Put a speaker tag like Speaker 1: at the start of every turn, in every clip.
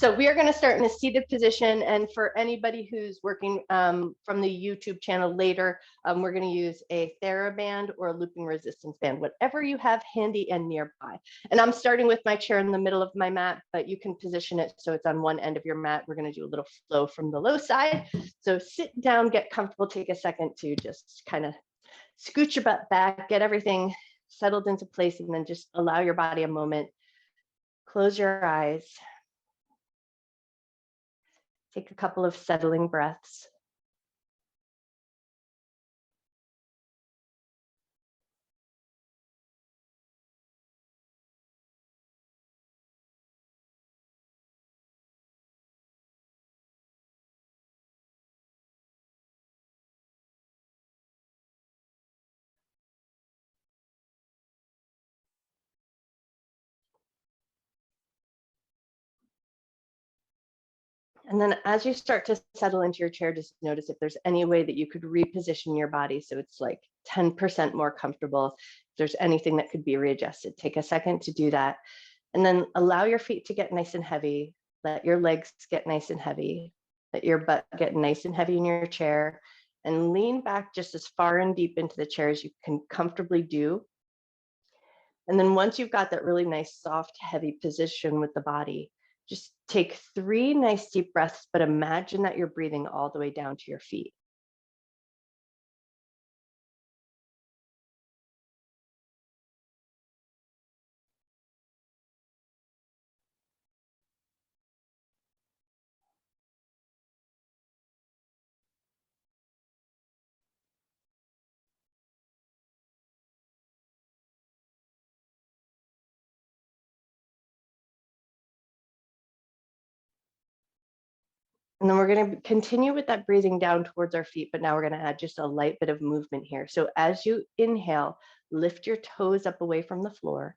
Speaker 1: So we are going to start in a seated position. And for anybody who's working from the YouTube channel later, we're going to use a TheraBand or a looping resistance band, whatever you have handy and nearby. And I'm starting with my chair in the middle of my mat, but you can position it so it's on one end of your mat. We're going to do a little flow from the low side. So sit down, get comfortable, take a second to just kind of scoot your butt back, get everything settled into place, and then just allow your body a moment. Close your eyes. Take a couple of settling breaths. And then as you start to settle into your chair, just notice if there's any way that you could reposition your body so it's like 10% more comfortable. If there's anything that could be readjusted, take a second to do that. And then allow your feet to get nice and heavy. Let your legs get nice and heavy. Let your butt get nice and heavy in your chair. And lean back just as far and deep into the chair as you can comfortably do. And then once you've got that really nice, soft, heavy position with the body, just take 3 nice deep breaths, but imagine that you're breathing all the way down to your feet. And then we're going to continue with that breathing down towards our feet, but now we're going to add just a light bit of movement here. So as you inhale, lift your toes up away from the floor.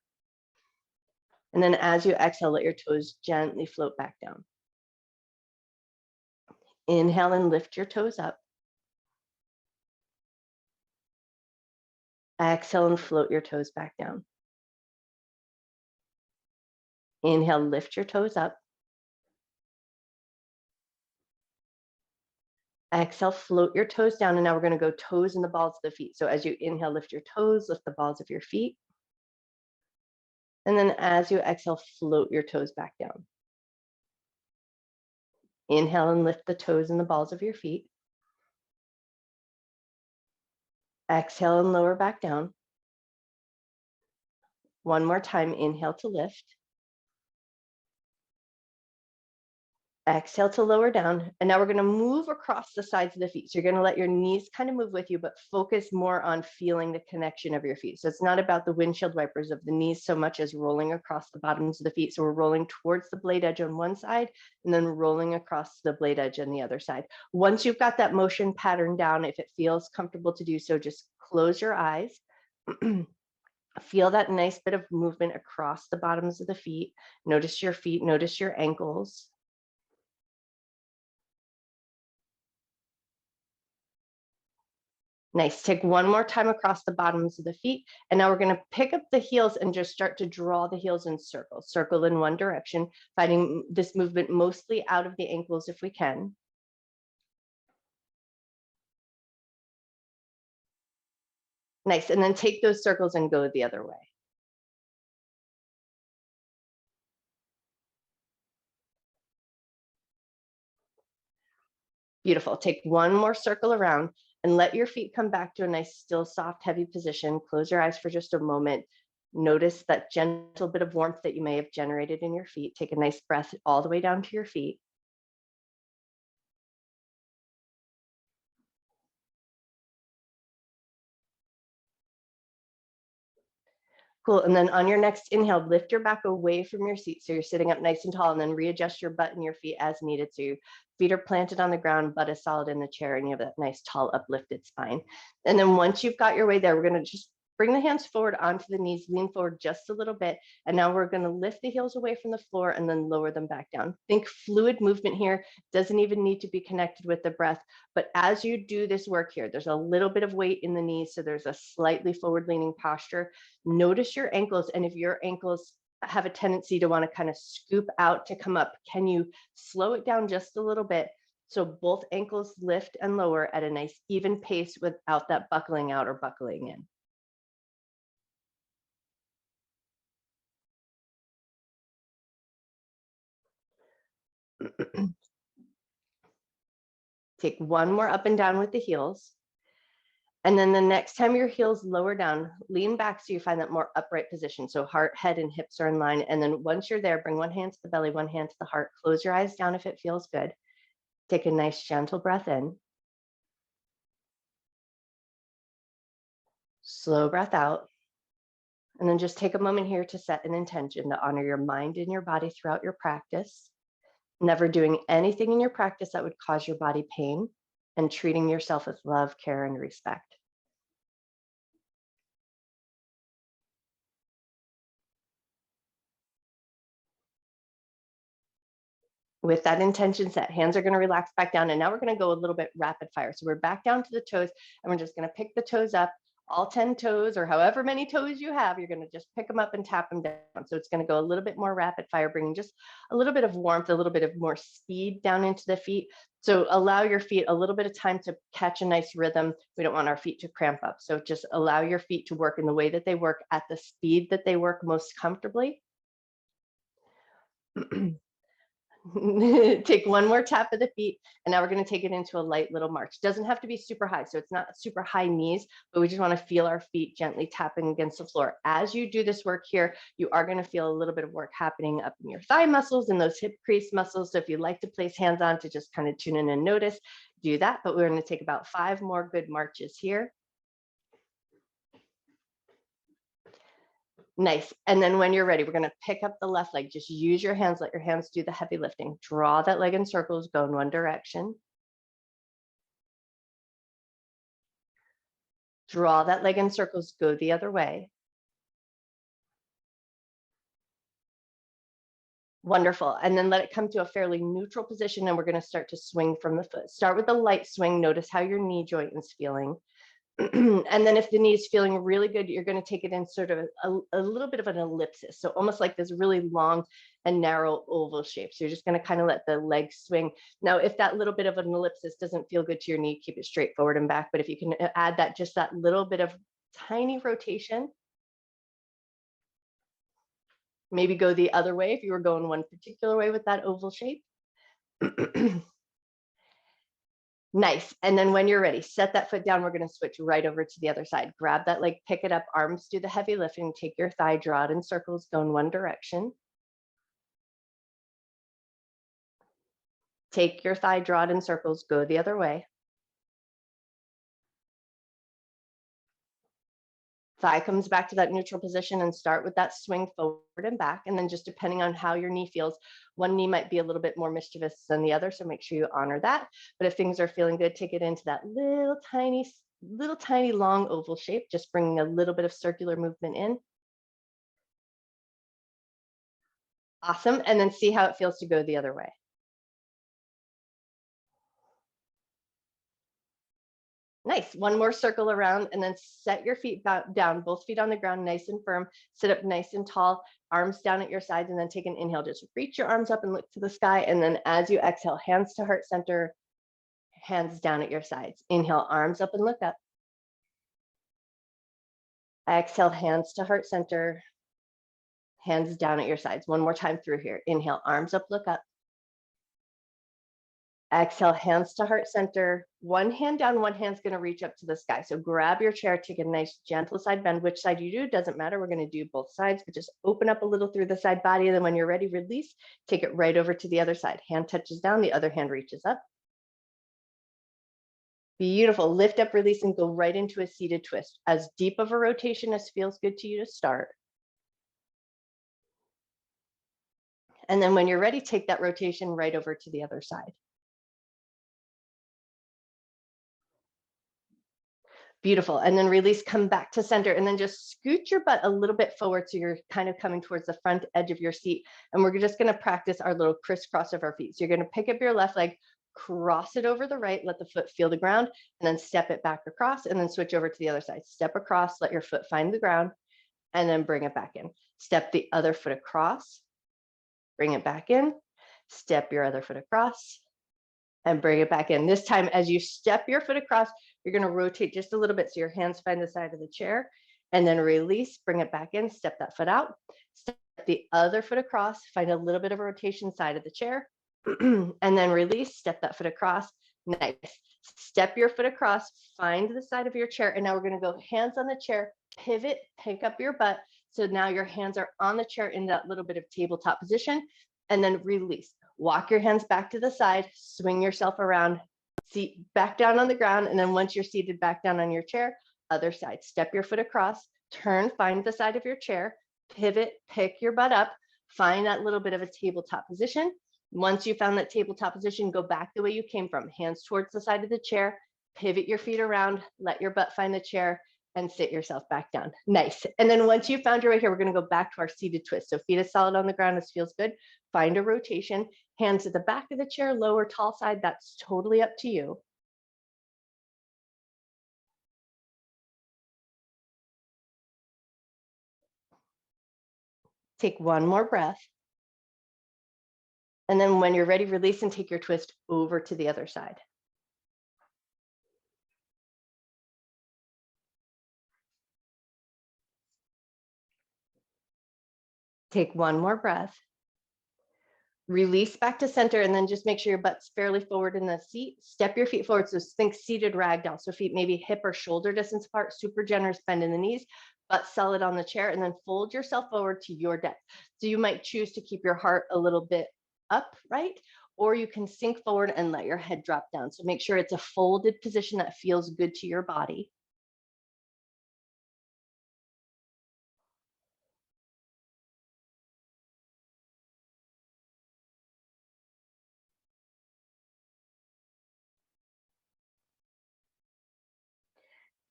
Speaker 1: And then as you exhale, let your toes gently float back down. Inhale and lift your toes up. Exhale and float your toes back down. Inhale, lift your toes up. Exhale, float your toes down. And now we're going to go toes in the balls of the feet. So as you inhale, lift your toes, lift the balls of your feet. And then as you exhale, float your toes back down. Inhale and lift the toes and the balls of your feet. Exhale and lower back down. One more time, inhale to lift. Exhale to lower down. And now we're going to move across the sides of the feet. So you're going to let your knees kind of move with you, but focus more on feeling the connection of your feet. So it's not about the windshield wipers of the knees so much as rolling across the bottoms of the feet. So we're rolling towards the blade edge on one side and then rolling across the blade edge on the other side. Once you've got that motion pattern down, if it feels comfortable to do so, just close your eyes. Feel that nice bit of movement across the bottoms of the feet. Notice your feet, notice your ankles. Nice. Take one more time across the bottoms of the feet. And now we're going to pick up the heels and just start to draw the heels in circles. Circle in one direction, finding this movement mostly out of the ankles if we can. Nice. And then take those circles and go the other way. Beautiful. Take one more circle around and let your feet come back to a nice, still, soft, heavy position. Close your eyes for just a moment. Notice that gentle bit of warmth that you may have generated in your feet. Take a nice breath all the way down to your feet. Cool. And then on your next inhale, lift your back away from your seat. So you're sitting up nice and tall, and then readjust your butt and your feet as needed. So your feet are planted on the ground, butt is solid in the chair, and you have that nice tall uplifted spine. And then once you've got your way there, we're going to just bring the hands forward onto the knees, lean forward just a little bit. And now we're going to lift the heels away from the floor and then lower them back down. Think fluid movement here. Doesn't even need to be connected with the breath. But as you do this work here, there's a little bit of weight in the knees. So there's a slightly forward leaning posture. Notice your ankles. And if your ankles have a tendency to want to kind of scoop out to come up. Can you slow it down just a little bit so both ankles lift and lower at a nice even pace without that buckling out or buckling in? Take one more up and down with the heels. And then the next time your heels lower down, lean back so you find that more upright position. So heart, head, and hips are in line. And then once you're there, bring one hand to the belly, one hand to the heart. Close your eyes down if it feels good. Take a nice gentle breath in. Slow breath out. And then just take a moment here to set an intention to honor your mind and your body throughout your practice. Never doing anything in your practice that would cause your body pain, and treating yourself with love, care, and respect. With that intention set, hands are going to relax back down. And now we're going to go a little bit rapid fire. So we're back down to the toes, and we're just going to pick the toes up, all 10 toes or however many toes you have. You're going to just pick them up and tap them down. So it's going to go a little bit more rapid fire, bringing just a little bit of warmth, a little bit of more speed down into the feet. So allow your feet a little bit of time to catch a nice rhythm. We don't want our feet to cramp up. So just allow your feet to work in the way that they work at the speed that they work most comfortably. Take one more tap of the feet, and now we're going to take it into a light little march. Doesn't have to be super high, so it's not super high knees, but we just want to feel our feet gently tapping against the floor. As you do this work here, you are going to feel a little bit of work happening up in your thigh muscles and those hip crease muscles. So if you'd like to place hands on to just kind of tune in and notice, do that. But we're going to take about 5 more good marches here. Nice. And then when you're ready, we're going to pick up the left leg. Just use your hands. Let your hands do the heavy lifting. Draw that leg in circles. Go in one direction. Draw that leg in circles. Go the other way. Wonderful. And then let it come to a fairly neutral position. And we're going to start to swing from the foot. Start with a light swing. Notice how your knee joint is feeling. And then if the knee is feeling really good, you're going to take it in sort of a little bit of an ellipsis. So almost like this really long and narrow oval shape. So you're just going to kind of let the legs swing. Now, if that little bit of an ellipsis doesn't feel good to your knee, keep it straight forward and back. But if you can add that, just that little bit of tiny rotation, maybe go the other way if you were going one particular way with that oval shape. Nice. And then when you're ready, set that foot down. We're going to switch right over to the other side. Grab that leg, pick it up, arms do the heavy lifting, take your thigh, draw it in circles, go in one direction. Take your thigh, draw it in circles, go the other way. Thigh comes back to that neutral position, and start with that swing forward and back. And then just depending on how your knee feels, one knee might be a little bit more mischievous than the other. So make sure you honor that. But if things are feeling good, take it into that little tiny long oval shape, just bringing a little bit of circular movement in. Awesome. And then see how it feels to go the other way. Nice. One more circle around, and then set your feet down, both feet on the ground, nice and firm. Sit up nice and tall, arms down at your sides, and then take an inhale. Just reach your arms up and look to the sky. And then as you exhale, hands to heart center, hands down at your sides. Inhale, arms up and look up. Exhale, hands to heart center, hands down at your sides. One more time through here. Inhale, arms up, look up. Exhale, hands to heart center. One hand down, one hand's going to reach up to the sky. So grab your chair, take a nice gentle side bend. Which side you do, doesn't matter. We're going to do both sides, but just open up a little through the side body. And then when you're ready, release, take it right over to the other side. Hand touches down, the other hand reaches up. Beautiful. Lift up, release, and go right into a seated twist. As deep of a rotation as feels good to you to start. And then when you're ready, take that rotation right over to the other side. Beautiful. And then release, come back to center, and then just scoot your butt a little bit forward so you're kind of coming towards the front edge of your seat. And we're just going to practice our little crisscross of our feet. So you're going to pick up your left leg, cross it over the right, let the foot feel the ground, and then step it back across, and then switch over to the other side. Step across, let your foot find the ground, and then bring it back in. Step the other foot across, bring it back in, step your other foot across, and bring it back in. This time, as you step your foot across, you're going to rotate just a little bit so your hands find the side of the chair, and then release, bring it back in, step that foot out, step the other foot across, find a little bit of a rotation side of the chair, and then release, step that foot across. Nice. Step your foot across, find the side of your chair, and now we're going to go hands on the chair, pivot, pick up your butt. So now your hands are on the chair in that little bit of tabletop position, and then release. Walk your hands back to the side, swing yourself around, seat back down on the ground, and then once you're seated back down on your chair, other side. Step your foot across, turn, find the side of your chair, pivot, pick your butt up, find that little bit of a tabletop position. Once you found that tabletop position, go back the way you came from, hands towards the side of the chair, pivot your feet around, let your butt find the chair, and sit yourself back down. Nice. And then once you found your way here, we're going to go back to our seated twist. So feet is solid on the ground. This feels good. Find a rotation. Hands at the back of the chair, lower, tall side. That's totally up to you. Take one more breath. And then when you're ready, release and take your twist over to the other side. Take one more breath. Release back to center, and then just make sure your butt's fairly forward in the seat. Step your feet forward. So think seated ragdoll. So feet maybe hip or shoulder distance apart, super generous bend in the knees, butt solid on the chair, and then fold yourself forward to your depth. So you might choose to keep your heart a little bit up, right? Or you can sink forward and let your head drop down. So make sure it's a folded position that feels good to your body.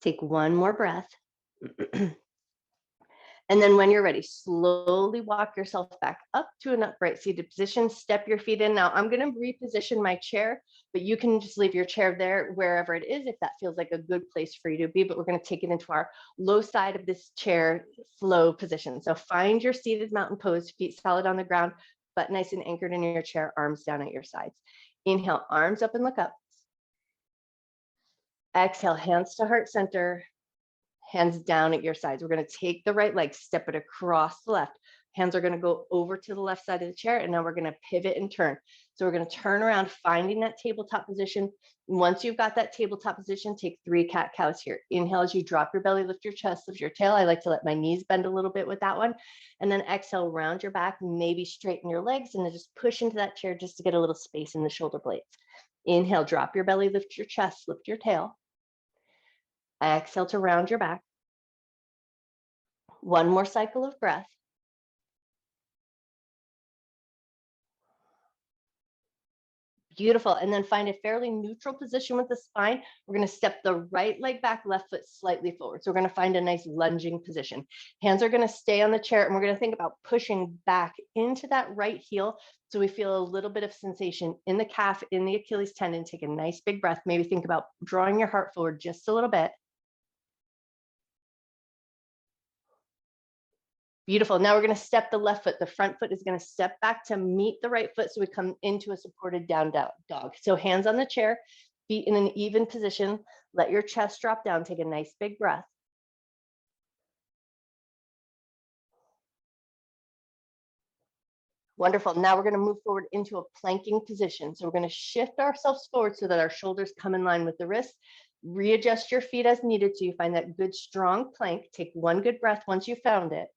Speaker 1: Take one more breath. And then when you're ready, slowly walk yourself back up to an upright seated position, step your feet in. Now I'm gonna reposition my chair, but you can just leave your chair there wherever it is if that feels like a good place for you to be, but we're gonna take it into our low side of this chair flow position. So find your seated mountain pose, feet solid on the ground, butt nice and anchored in your chair, arms down at your sides. Inhale, arms up and look up. Exhale, hands to heart center. Hands down at your sides. We're going to take the right leg, step it across the left. Hands are going to go over to the left side of the chair, and now we're going to pivot and turn. So we're going to turn around, finding that tabletop position. Once you've got that tabletop position, take 3 cat-cows here. Inhale as you drop your belly, lift your chest, lift your tail. I like to let my knees bend a little bit with that one. And then exhale, round your back, maybe straighten your legs, and then just push into that chair just to get a little space in the shoulder blades. Inhale, drop your belly, lift your chest, lift your tail. Exhale to round your back. One more cycle of breath. Beautiful. And then find a fairly neutral position with the spine. We're going to step the right leg back, left foot slightly forward. So we're going to find a nice lunging position. Hands are going to stay on the chair, and we're going to think about pushing back into that right heel. So we feel a little bit of sensation in the calf, in the Achilles tendon. Take a nice big breath. Maybe think about drawing your heart forward just a little bit. Beautiful. Now we're going to step the left foot. The front foot is going to step back to meet the right foot. So we come into a supported down dog. So hands on the chair, feet in an even position. Let your chest drop down. Take a nice big breath. Wonderful. Now we're going to move forward into a planking position. So we're going to shift ourselves forward so that our shoulders come in line with the wrists. Readjust your feet as needed so you find that good strong plank. Take one good breath once you found it.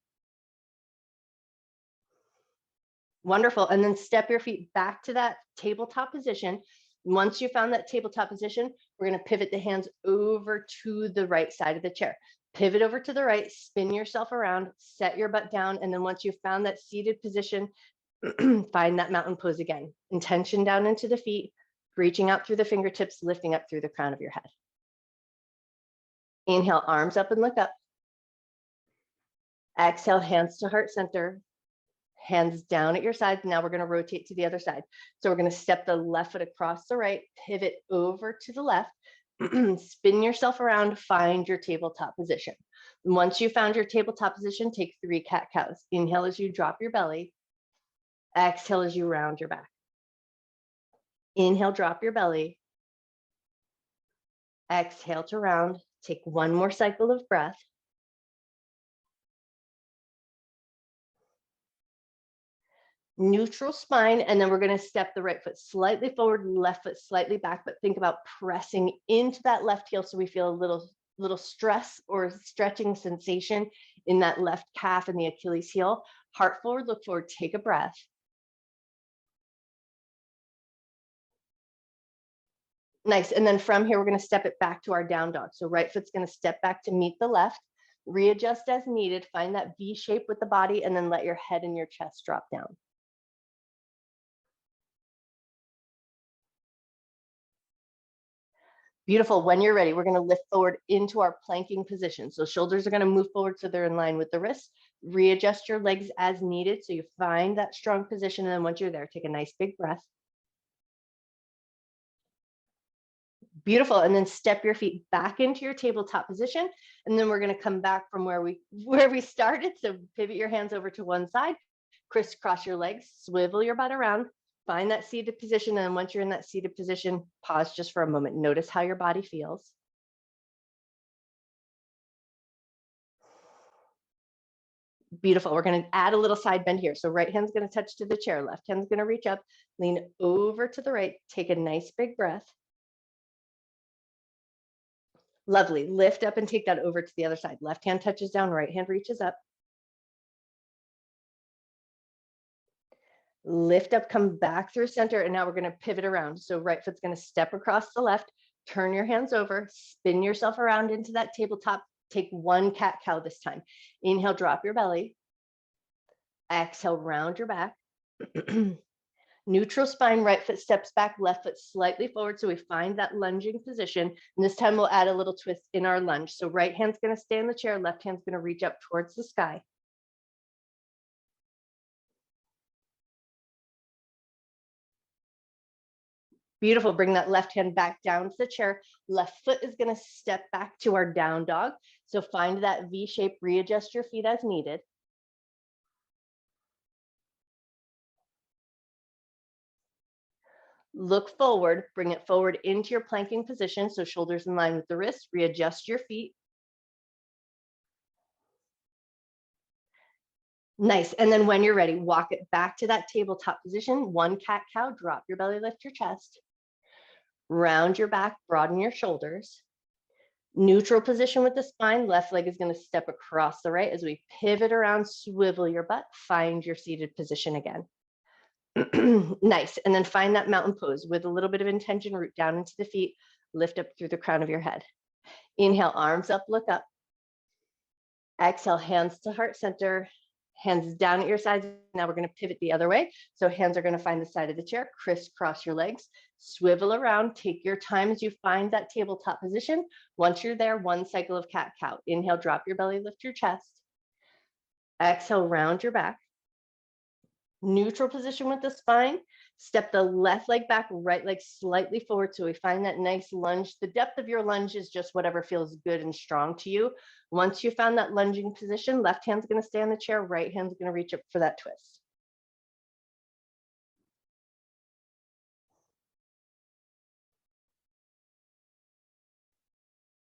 Speaker 1: Wonderful. And then step your feet back to that tabletop position. Once you found that tabletop position, we're going to pivot the hands over to the right side of the chair. Pivot over to the right, spin yourself around, set your butt down. And then once you've found that seated position, find that mountain pose again. Intention down into the feet, reaching out through the fingertips, lifting up through the crown of your head. Inhale, arms up and look up. Exhale, hands to heart center. Hands down at your sides. Now we're going to rotate to the other side. So we're going to step the left foot across the right, pivot over to the left, Spin yourself around, find your tabletop position. Once you found your tabletop position, take 3 cat-cows. Inhale as you drop your belly. Exhale as you round your back. Inhale, drop your belly. Exhale to round. Take 1 more cycle of breath. Neutral spine, and then we're going to step the right foot slightly forward, left foot slightly back, but think about pressing into that left heel so we feel a little stress or stretching sensation in that left calf and the Achilles heel. Heart forward, look forward, take a breath. Nice, and then from here, we're going to step it back to our down dog. So right foot's going to step back to meet the left, readjust as needed, find that V shape with the body, and then let your head and your chest drop down. Beautiful. When you're ready, we're going to lift forward into our planking position. So shoulders are going to move forward so they're in line with the wrists. Readjust your legs as needed so you find that strong position. And then once you're there, take a nice big breath. Beautiful. And then step your feet back into your tabletop position. And then we're going to come back from where we started. So pivot your hands over to one side, crisscross your legs, swivel your butt around. Find that seated position, and once you're in that seated position, pause just for a moment. Notice how your body feels. Beautiful. We're going to add a little side bend here. So right hand's going to touch to the chair. Left hand's going to reach up, lean over to the right. Take a nice big breath. Lovely. Lift up and take that over to the other side. Left hand touches down, right hand reaches up. Lift up, come back through center, and now we're going to pivot around. So right foot's going to step across the left, turn your hands over, spin yourself around into that tabletop. Take 1 cat-cow this time. Inhale, drop your belly. Exhale, round your back. Neutral spine, right foot steps back, left foot slightly forward. So we find that lunging position. And this time we'll add a little twist in our lunge. So right hand's going to stay in the chair, left hand's going to reach up towards the sky. Beautiful. Bring that left hand back down to the chair. Left foot is going to step back to our down dog. So find that V shape, readjust your feet as needed. Look forward, bring it forward into your planking position. So shoulders in line with the wrists, readjust your feet. Nice. And then when you're ready, walk it back to that tabletop position. 1 cat-cow, drop your belly, lift your chest. Round your back, broaden your shoulders. Neutral position with the spine. Left leg is going to step across the right as we pivot around, swivel your butt, find your seated position again. Nice. And then find that mountain pose with a little bit of intention, root down into the feet, lift up through the crown of your head. Inhale, arms up, look up. Exhale, hands to heart center, hands down at your sides. Now we're going to pivot the other way. So hands are going to find the side of the chair, crisscross your legs, swivel around, take your time as you find that tabletop position. Once you're there, 1 cycle of cat-cow. Inhale, drop your belly, lift your chest. Exhale, round your back. Neutral position with the spine. Step the left leg back, right leg slightly forward. So we find that nice lunge. The depth of your lunge is just whatever feels good and strong to you. Once you found that lunging position, left hand's going to stay on the chair, right hand's going to reach up for that twist.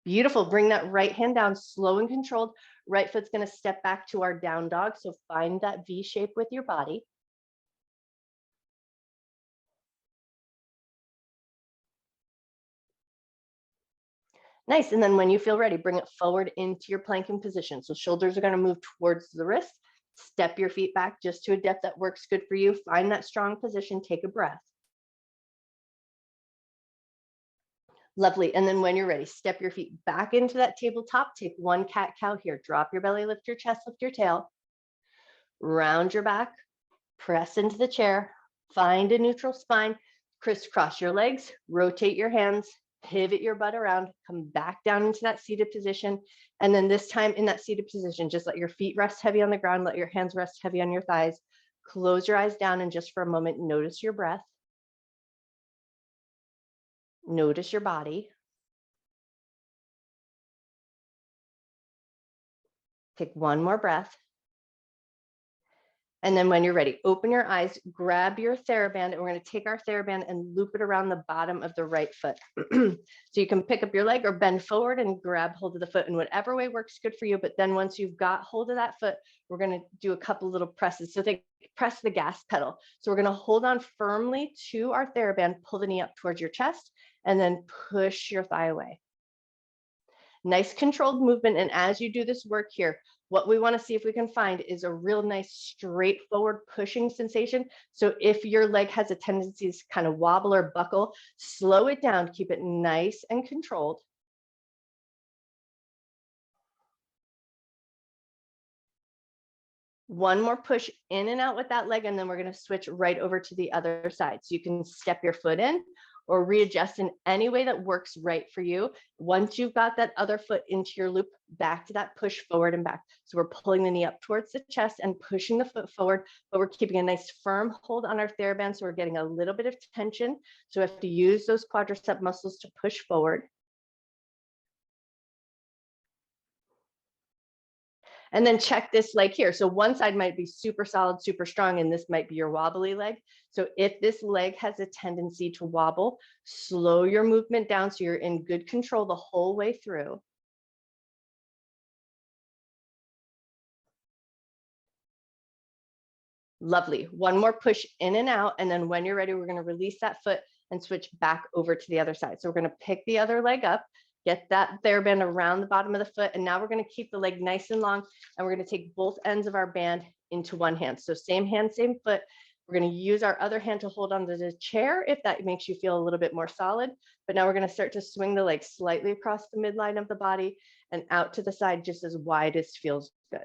Speaker 1: Beautiful. Bring that right hand down, slow and controlled. Right foot's going to step back to our down dog. So find that V shape with your body. Nice. And then when you feel ready, bring it forward into your planking position. So shoulders are going to move towards the wrist. Step your feet back just to a depth that works good for you. Find that strong position. Take a breath. Lovely. And then when you're ready, step your feet back into that tabletop. Take 1 cat-cow here. Drop your belly, lift your chest, lift your tail. Round your back. Press into the chair. Find a neutral spine. Crisscross your legs. Rotate your hands. Pivot your butt around, come back down into that seated position. And then this time in that seated position, just let your feet rest heavy on the ground, let your hands rest heavy on your thighs. Close your eyes down and just for a moment, notice your breath. Notice your body. Take one more breath. And then when you're ready, open your eyes, grab your TheraBand, and we're going to take our TheraBand and loop it around the bottom of the right foot. So you can pick up your leg or bend forward and grab hold of the foot in whatever way works good for you. But then once you've got hold of that foot, we're going to do a couple little presses. So they press the gas pedal. So we're going to hold on firmly to our TheraBand, pull the knee up towards your chest, and then push your thigh away. Nice controlled movement. And as you do this work here, what we want to see if we can find is a real nice straightforward pushing sensation. So if your leg has a tendency to kind of wobble or buckle, slow it down, keep it nice and controlled. One more push in and out with that leg, and then we're going to switch right over to the other side. So you can step your foot in or readjust in any way that works right for you. Once you've got that other foot into your loop, back to that push forward and back. So we're pulling the knee up towards the chest and pushing the foot forward, but we're keeping a nice firm hold on our TheraBand. So we're getting a little bit of tension. So we have to use those quadricep muscles to push forward. And then check this leg here. So one side might be super solid, super strong, and this might be your wobbly leg. So if this leg has a tendency to wobble, slow your movement down so you're in good control the whole way through. Lovely. One more push in and out. And then when you're ready, we're going to release that foot and switch back over to the other side. So we're going to pick the other leg up, get that TheraBand around the bottom of the foot. And now we're going to keep the leg nice and long. And we're going to take both ends of our band into one hand. So same hand, same foot. We're going to use our other hand to hold onto the chair if that makes you feel a little bit more solid. But now we're going to start to swing the leg slightly across the midline of the body and out to the side just as wide as feels good.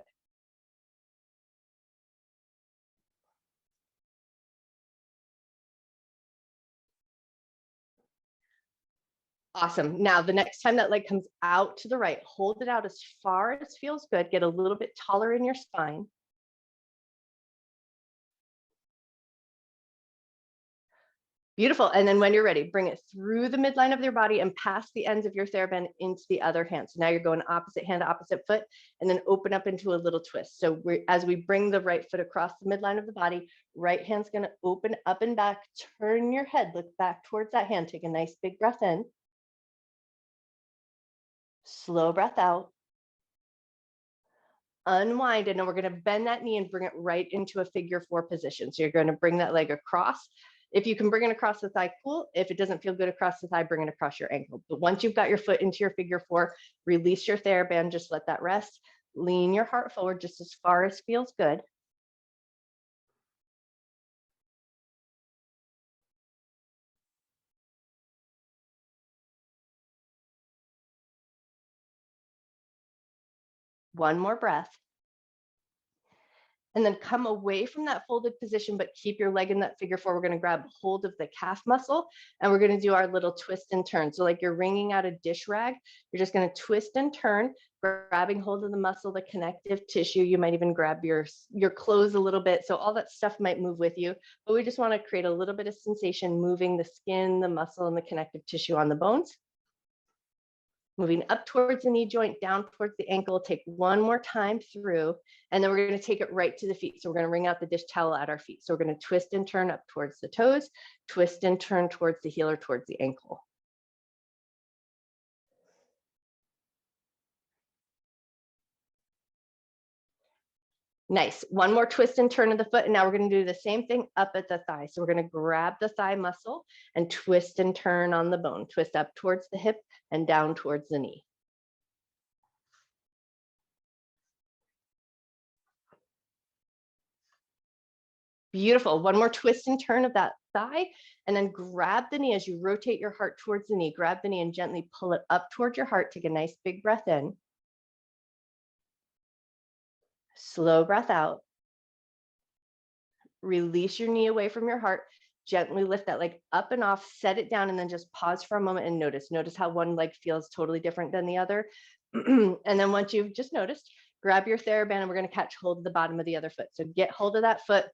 Speaker 1: Awesome. Now, the next time that leg comes out to the right, hold it out as far as feels good. Get a little bit taller in your spine. Beautiful. And then when you're ready, bring it through the midline of your body and pass the ends of your TheraBand into the other hand. So now you're going opposite hand, opposite foot, and then open up into a little twist. So as we bring the right foot across the midline of the body, right hand's going to open up and back, turn your head, look back towards that hand, take a nice big breath in. Slow breath out. Unwind, and then we're going to bend that knee and bring it right into a figure four position. So you're going to bring that leg across. If you can bring it across the thigh, cool. If it doesn't feel good across the thigh, bring it across your ankle. But once you've got your foot into your figure four, release your TheraBand, just let that rest. Lean your heart forward just as far as feels good. One more breath. And then come away from that folded position, but keep your leg in that figure four. We're going to grab hold of the calf muscle and we're going to do our little twist and turn. So like you're wringing out a dish rag, you're just going to twist and turn, grabbing hold of the muscle, the connective tissue. You might even grab your clothes a little bit. So all that stuff might move with you, but we just want to create a little bit of sensation, moving the skin, the muscle, and the connective tissue on the bones. Moving up towards the knee joint, down towards the ankle. Take one more time through, and then we're going to take it right to the feet. So we're going to wring out the dish towel at our feet. So we're going to twist and turn up towards the toes, twist and turn towards the heel or towards the ankle. Nice. One more twist and turn of the foot. And now we're going to do the same thing up at the thigh. So we're going to grab the thigh muscle and twist and turn on the bone. Twist up towards the hip and down towards the knee. Beautiful. One more twist and turn of that thigh, and then grab the knee as you rotate your heart towards the knee. Grab the knee and gently pull it up towards your heart. Take a nice big breath in. Slow breath out. Release your knee away from your heart. Gently lift that leg up and off, set it down, and then just pause for a moment and notice. Notice how one leg feels totally different than the other. And then once you've just noticed, grab your TheraBand and we're going to catch hold of the bottom of the other foot. So get hold of that foot.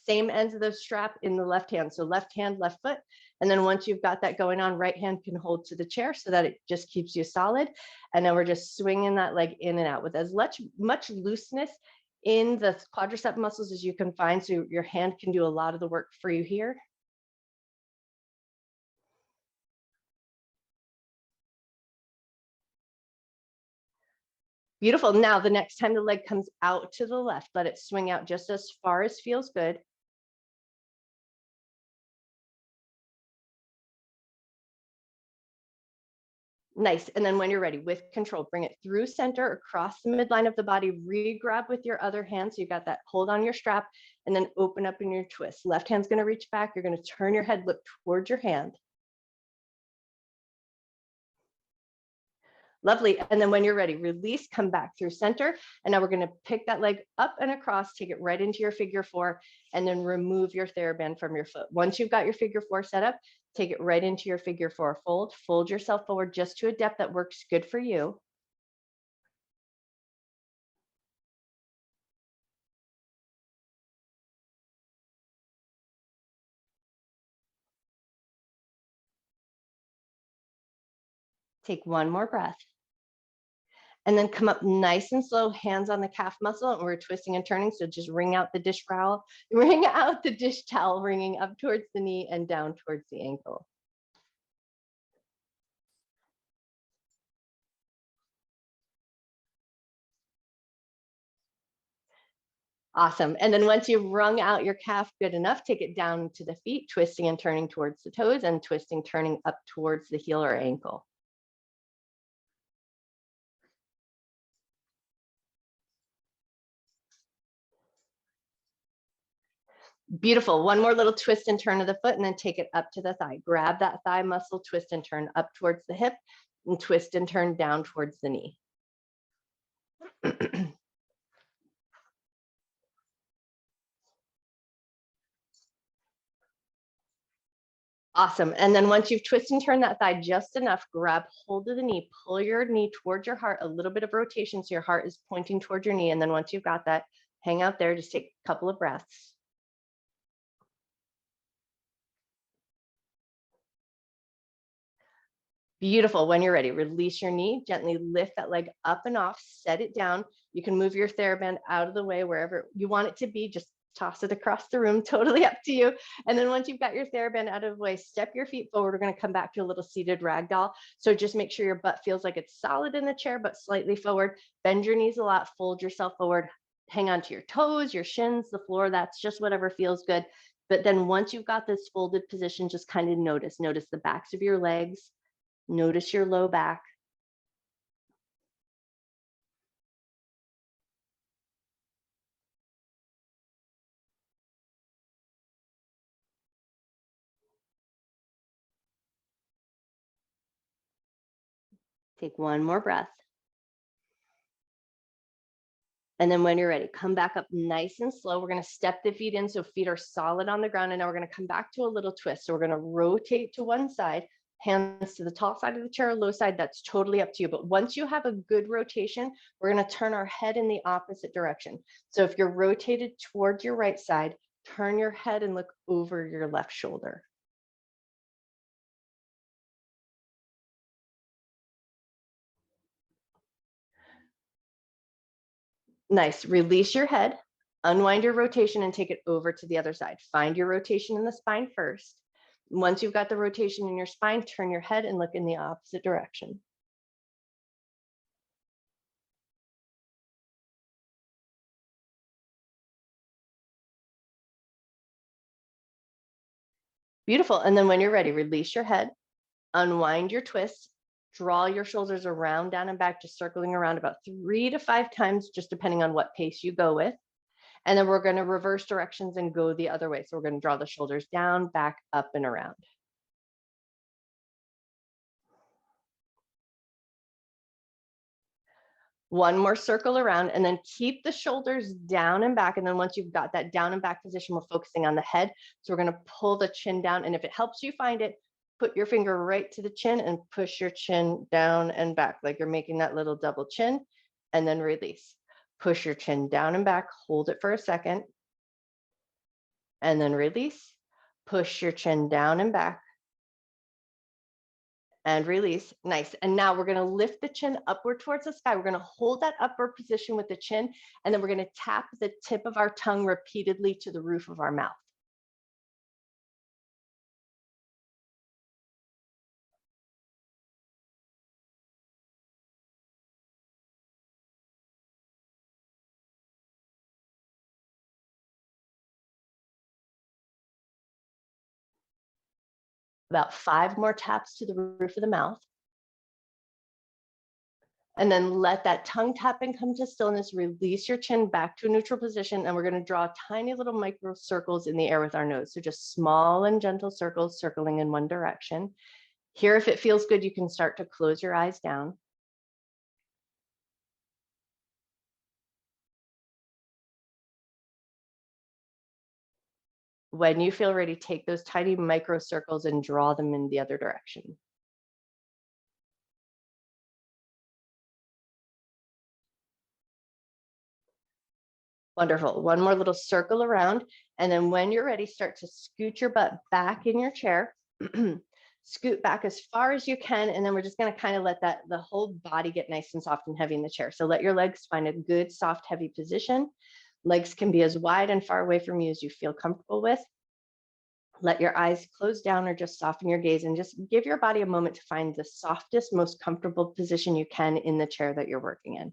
Speaker 1: Same ends of the strap in the left hand. So left hand, left foot, And then once you've got that going on, right hand can hold to the chair so that it just keeps you solid. And then we're just swinging that leg in and out with as much looseness in the quadricep muscles as you can find, so your hand can do a lot of the work for you here. Beautiful. Now, the next time the leg comes out to the left, let it swing out just as far as feels good. Nice. And then when you're ready, with control, bring it through center, across the midline of the body, re-grab with your other hand. So you got that hold on your strap, and then open up in your twist. Left hand's going to reach back. You're going to turn your head, look towards your hand. Lovely. And then when you're ready, release, come back through center. And now we're going to pick that leg up and across, take it right into your figure four, and then remove your TheraBand from your foot. Once you've got your figure four set up, take it right into your figure four fold. Fold yourself forward just to a depth that works good for you. Take one more breath. And then come up nice and slow, hands on the calf muscle, and we're twisting and turning. So just wring out the dish towel, wring out the dish towel, wringing up towards the knee and down towards the ankle. Awesome. And then once you've wrung out your calf good enough, take it down to the feet, twisting and turning towards the toes, and twisting, turning up towards the heel or ankle. Beautiful. One more little twist and turn of the foot, and then take it up to the thigh. Grab that thigh muscle, twist and turn up towards the hip, and twist and turn down towards the knee. Awesome. And then once you've twisted and turned that thigh just enough, grab hold of the knee, pull your knee towards your heart, a little bit of rotation so your heart is pointing towards your knee. And then once you've got that, hang out there, just take a couple of breaths. Beautiful. When you're ready, release your knee, gently lift that leg up and off, set it down. You can move your TheraBand out of the way wherever you want it to be. Just toss it across the room, totally up to you. And then once you've got your TheraBand out of the way, step your feet forward. We're going to come back to a little seated ragdoll. So just make sure your butt feels like it's solid in the chair, but slightly forward. Bend your knees a lot, fold yourself forward, hang on to your toes, your shins, the floor. That's just whatever feels good. But then once you've got this folded position, just kind of notice the backs of your legs. Notice your low back. Take one more breath. And then when you're ready, come back up nice and slow. We're going to step the feet in so feet are solid on the ground. And now we're going to come back to a little twist. So we're going to rotate to one side, hands to the tall side of the chair or low side. That's totally up to you. But once you have a good rotation, we're going to turn our head in the opposite direction. So if you're rotated towards your right side, turn your head and look over your left shoulder. Nice. Release your head, unwind your rotation, and take it over to the other side. Find your rotation in the spine first. Once you've got the rotation in your spine, turn your head and look in the opposite direction. Beautiful. And then when you're ready, release your head, unwind your twist, draw your shoulders around, down, and back, just circling around about 3 to 5 times, just depending on what pace you go with. And then we're going to reverse directions and go the other way. So we're going to draw the shoulders down, back, up, and around. One more circle around, and then keep the shoulders down and back. And then once you've got that down and back position, we're focusing on the head. So we're going to pull the chin down. And if it helps you find it, put your finger right to the chin and push your chin down and back, like you're making that little double chin, and then release. Push your chin down and back, hold it for a second, and then release. Push your chin down and back, and release. Nice. And now we're going to lift the chin upward towards the sky. We're going to hold that upward position with the chin, and then we're going to tap the tip of our tongue repeatedly to the roof of our mouth. About 5 more taps to the roof of the mouth. And then let that tongue tapping come to stillness. Release your chin back to a neutral position. And we're going to draw tiny little micro circles in the air with our nose. So just small and gentle circles circling in one direction. Here, if it feels good, you can start to close your eyes down. When you feel ready, take those tiny micro circles and draw them in the other direction. Wonderful. One more little circle around. And then when you're ready, start to scoot your butt back in your chair. Scoot back as far as you can. And then we're just going to kind of let the whole body get nice and soft and heavy in the chair. So let your legs find a good, soft, heavy position. Legs can be as wide and far away from you as you feel comfortable with. Let your eyes close down or just soften your gaze and just give your body a moment to find the softest, most comfortable position you can in the chair that you're working in.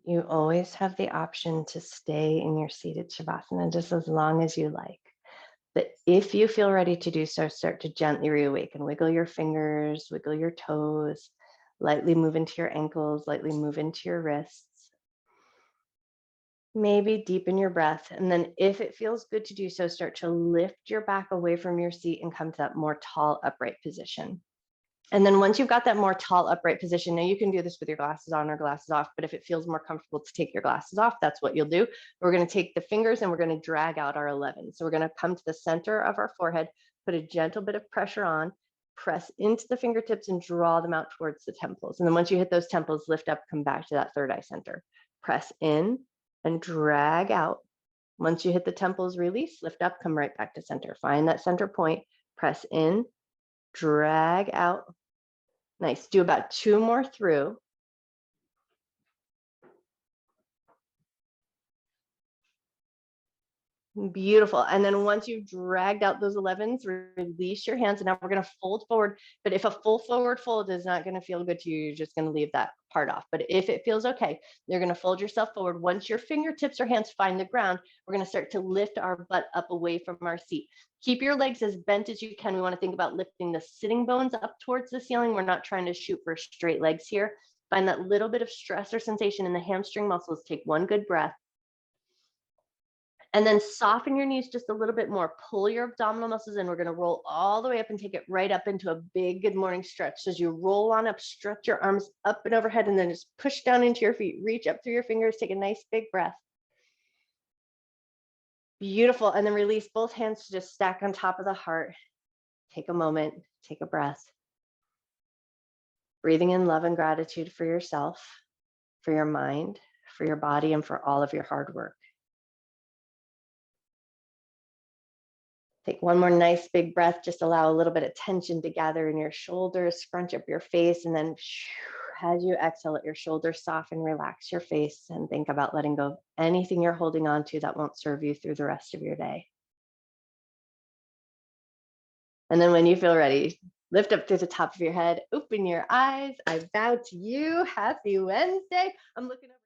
Speaker 1: You always have the option to stay in your seated Shavasana just as long as you like. But if you feel ready to do so, start to gently reawaken. Wiggle your fingers, wiggle your toes, lightly move into your ankles, lightly move into your wrists. Maybe deepen your breath. And then if it feels good to do so, start to lift your back away from your seat and come to that more tall, upright position. And then once you've got that more tall, upright position, now you can do this with your glasses on or glasses off, but if it feels more comfortable to take your glasses off, that's what you'll do. We're going to take the fingers and we're going to drag out our 11. So we're going to come to the center of our forehead, put a gentle bit of pressure on, press into the fingertips and draw them out towards the temples. And then once you hit those temples, lift up, come back to that third eye center. Press in and drag out. Once you hit the temples, release, lift up, come right back to center. Find that center point, press in, drag out. Nice. Do about 2 more through. Beautiful. And then once you've dragged out those 11s, release your hands. And now we're going to fold forward. But if a full forward fold is not going to feel good to you, you're just going to leave that part off. But if it feels okay, you're going to fold yourself forward. Once your fingertips or hands find the ground, we're going to start to lift our butt up away from our seat. Keep your legs as bent as you can. We want to think about lifting the sitting bones up towards the ceiling. We're not trying to shoot for straight legs here. Find that little bit of stress or sensation in the hamstring muscles. Take one good breath. And then soften your knees just a little bit more. Pull your abdominal muscles in. We're going to roll all the way up and take it right up into a big good morning stretch. So as you roll on up, stretch your arms up and overhead, and then just push down into your feet. Reach up through your fingers. Take a nice big breath. Beautiful. And then release both hands to just stack on top of the heart. Take a moment. Take a breath. Breathing in love and gratitude for yourself, for your mind, for your body, and for all of your hard work. Take one more nice big breath. Just allow a little bit of tension to gather in your shoulders, scrunch up your face, and then as you exhale, let your shoulders soften, relax your face, and think about letting go of anything you're holding on to that won't serve you through the rest of your day. And then when you feel ready, lift up through the top of your head, open your eyes. I bow to you. Happy Wednesday. I'm looking over.